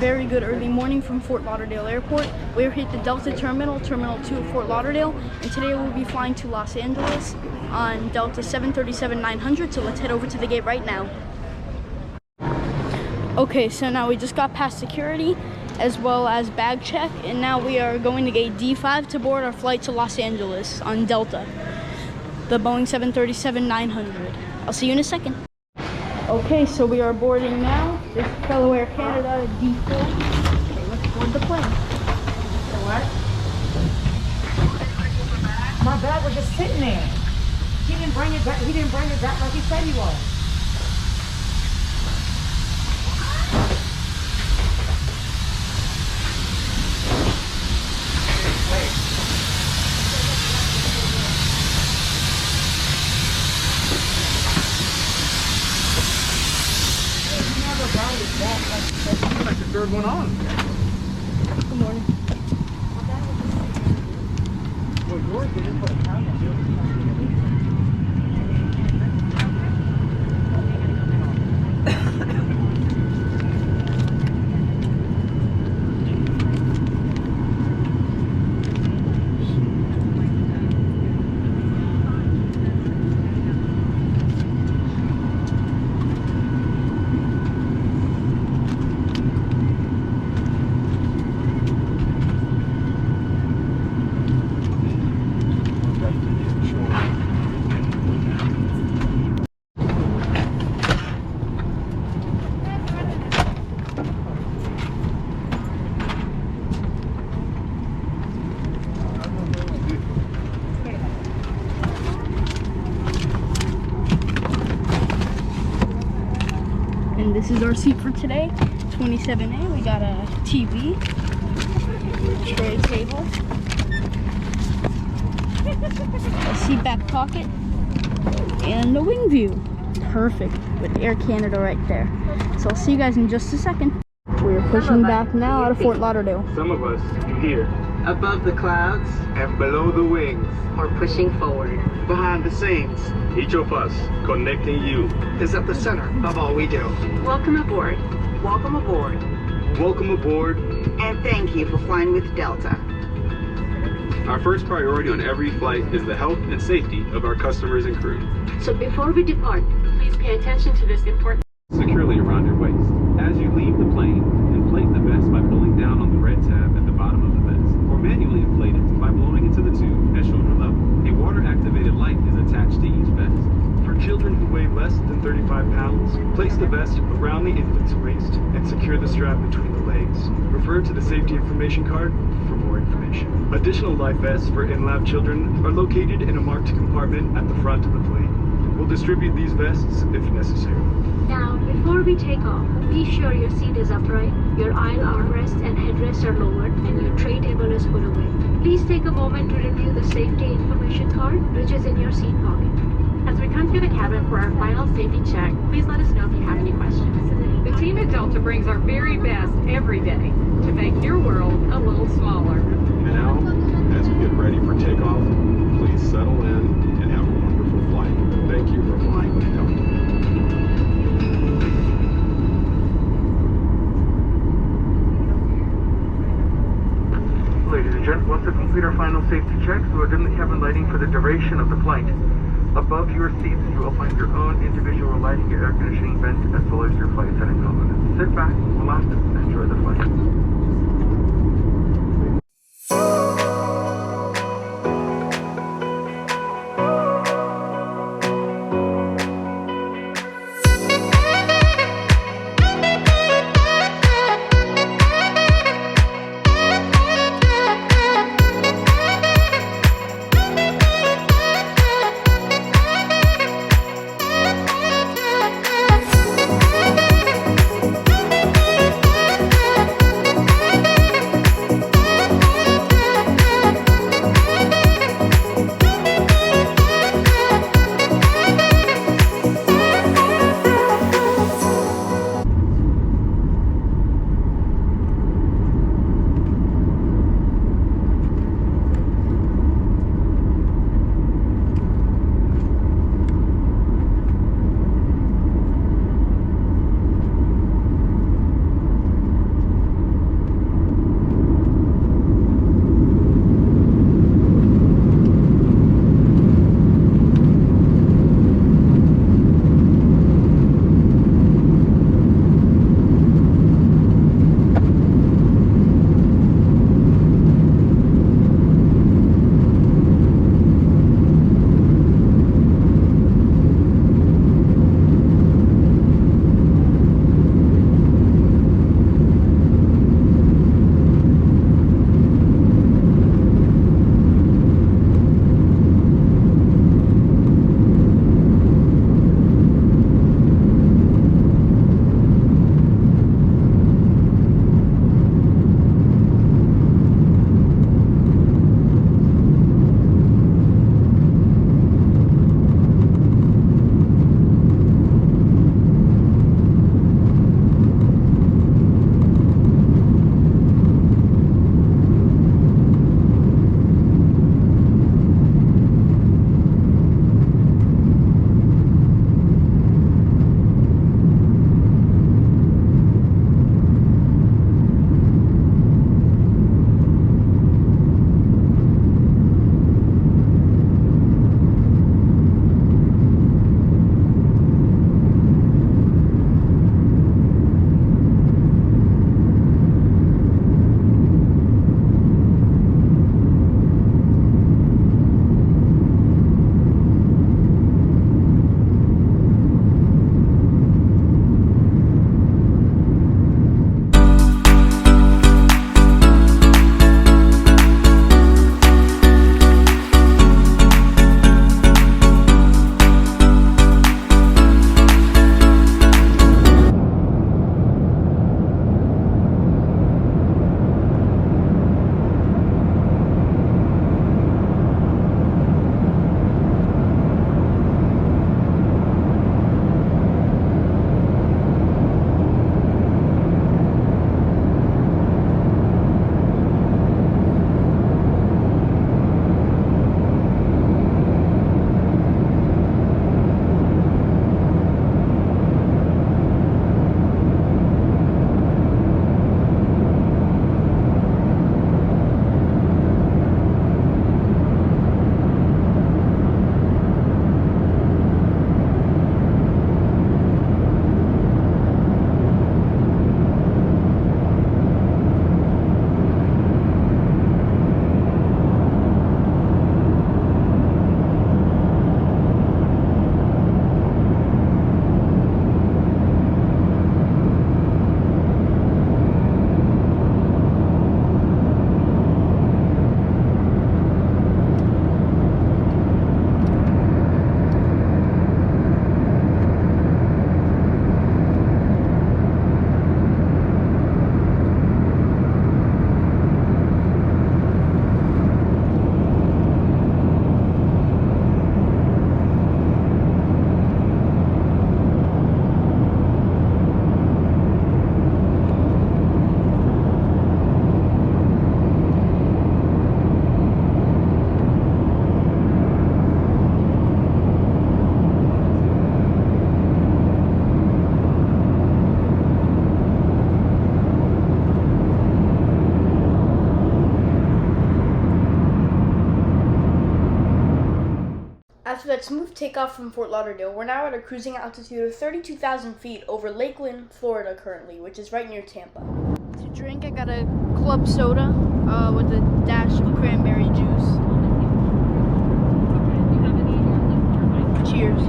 very good early morning from Fort Lauderdale Airport. We're here at the Delta Terminal, Terminal 2 of Fort Lauderdale, and today we'll be flying to Los Angeles on Delta 737-900, so let's head over to the gate right now. Okay, so now we just got past security as well as bag check, and now we are going to gate D5 to board our flight to Los Angeles on Delta, the Boeing 737-900. I'll see you in a second. Okay, so we are boarding now. This is fellow Air Canada D4. Okay, let's board the plane. What? My bag was just sitting there. He didn't bring it back. He didn't bring it back like he said he was. That's the third one on. Good morning. Well, yours didn't put a count on it. And this is our seat for today, 27A. We got a TV, tray table, a seat back pocket, and a wing view. Perfect, with Air Canada right there. So I'll see you guys in just a second. We're pushing back now out of Fort Lauderdale. Some of us here, Above the clouds, and below the wings, or pushing forward. behind the scenes, each of us connecting you is at the center of all we do. Welcome aboard. Welcome aboard. Welcome aboard. And thank you for flying with Delta. Our first priority on every flight is the health and safety of our customers and crew. So before we depart, please pay attention to this important. Securely around your waist. As you leave the plane, inflate the vest by pulling down on the red tab at the bottom of the vest, or manually inflate it by blowing into the tube at shoulder level. A water-activated light is attached to each vest. For children who weigh less than 35 pounds, place the vest around the infant's waist and secure the strap between the legs. Refer to the safety information card for more information. Additional life vests for in-lab children are located in a marked compartment at the front of the plane. We'll distribute these vests if necessary. Now, before we take off, be sure your seat is upright, your aisle armrests and headrests are lowered, and your tray table is put away. Please take a moment to review the safety information card, which is in your seat pocket. As we come through the cabin for our final safety check, please let us know if you have any questions. The team at Delta brings our very best every day to make your world a little smaller. And now, as we get ready for takeoff, please settle in and have a wonderful flight. Thank you for flying with Delta. Ladies and gentlemen, once we complete our final safety checks, we will dim the cabin lighting for the duration of the flight. Above your seats, you will find your own individual lighting, your air conditioning vent, as well as your flight attendant components. Sit back, relax, and enjoy the flight. After that smooth takeoff from Fort Lauderdale, we're now at a cruising altitude of 32,000 feet over Lakeland, Florida currently, which is right near Tampa. To drink, I got a club soda with a dash of cranberry juice. Cheers.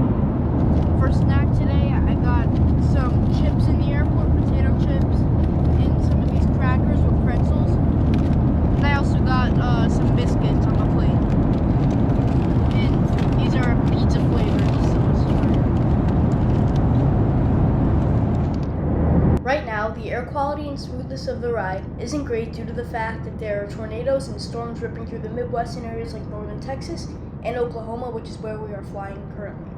For snack today, I got some chips in the airport, potato chips, and some of these crackers with pretzels. And I also got some biscuits on the plate. And these are pizza flavors. Right now, the air quality and smoothness of the ride isn't great due to the fact that there are tornadoes and storms ripping through the Midwest in areas like northern Texas and Oklahoma, which is where we are flying currently.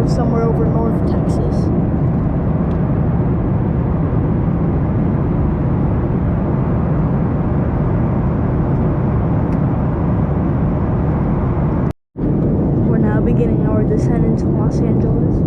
Somewhere over North Texas. We're now beginning our descent into Los Angeles.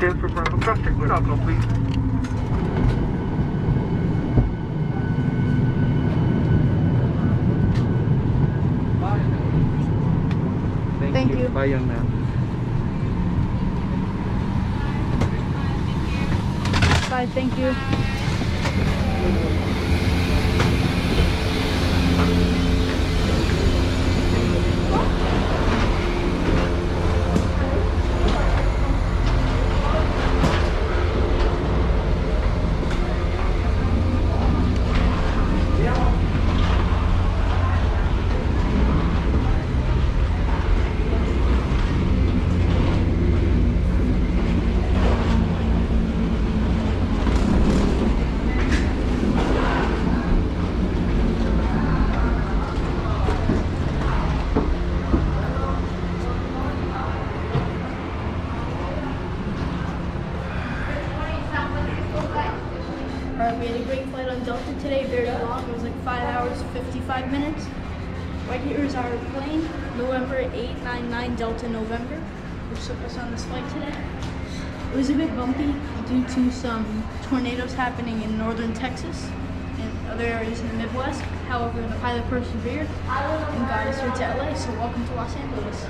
Stand for front of plastic lid alcohol, please. Thank you. Bye, young man. Bye, thank you. Alright, we had a great flight on Delta today, very long. It was like 5 hours, 55 minutes. Right here is our plane, November 899 Delta November, which took us on this flight today. It was a bit bumpy due to some tornadoes happening in northern Texas and other areas in the Midwest. However, the pilot persevered and got us here to LA, so welcome to Los Angeles.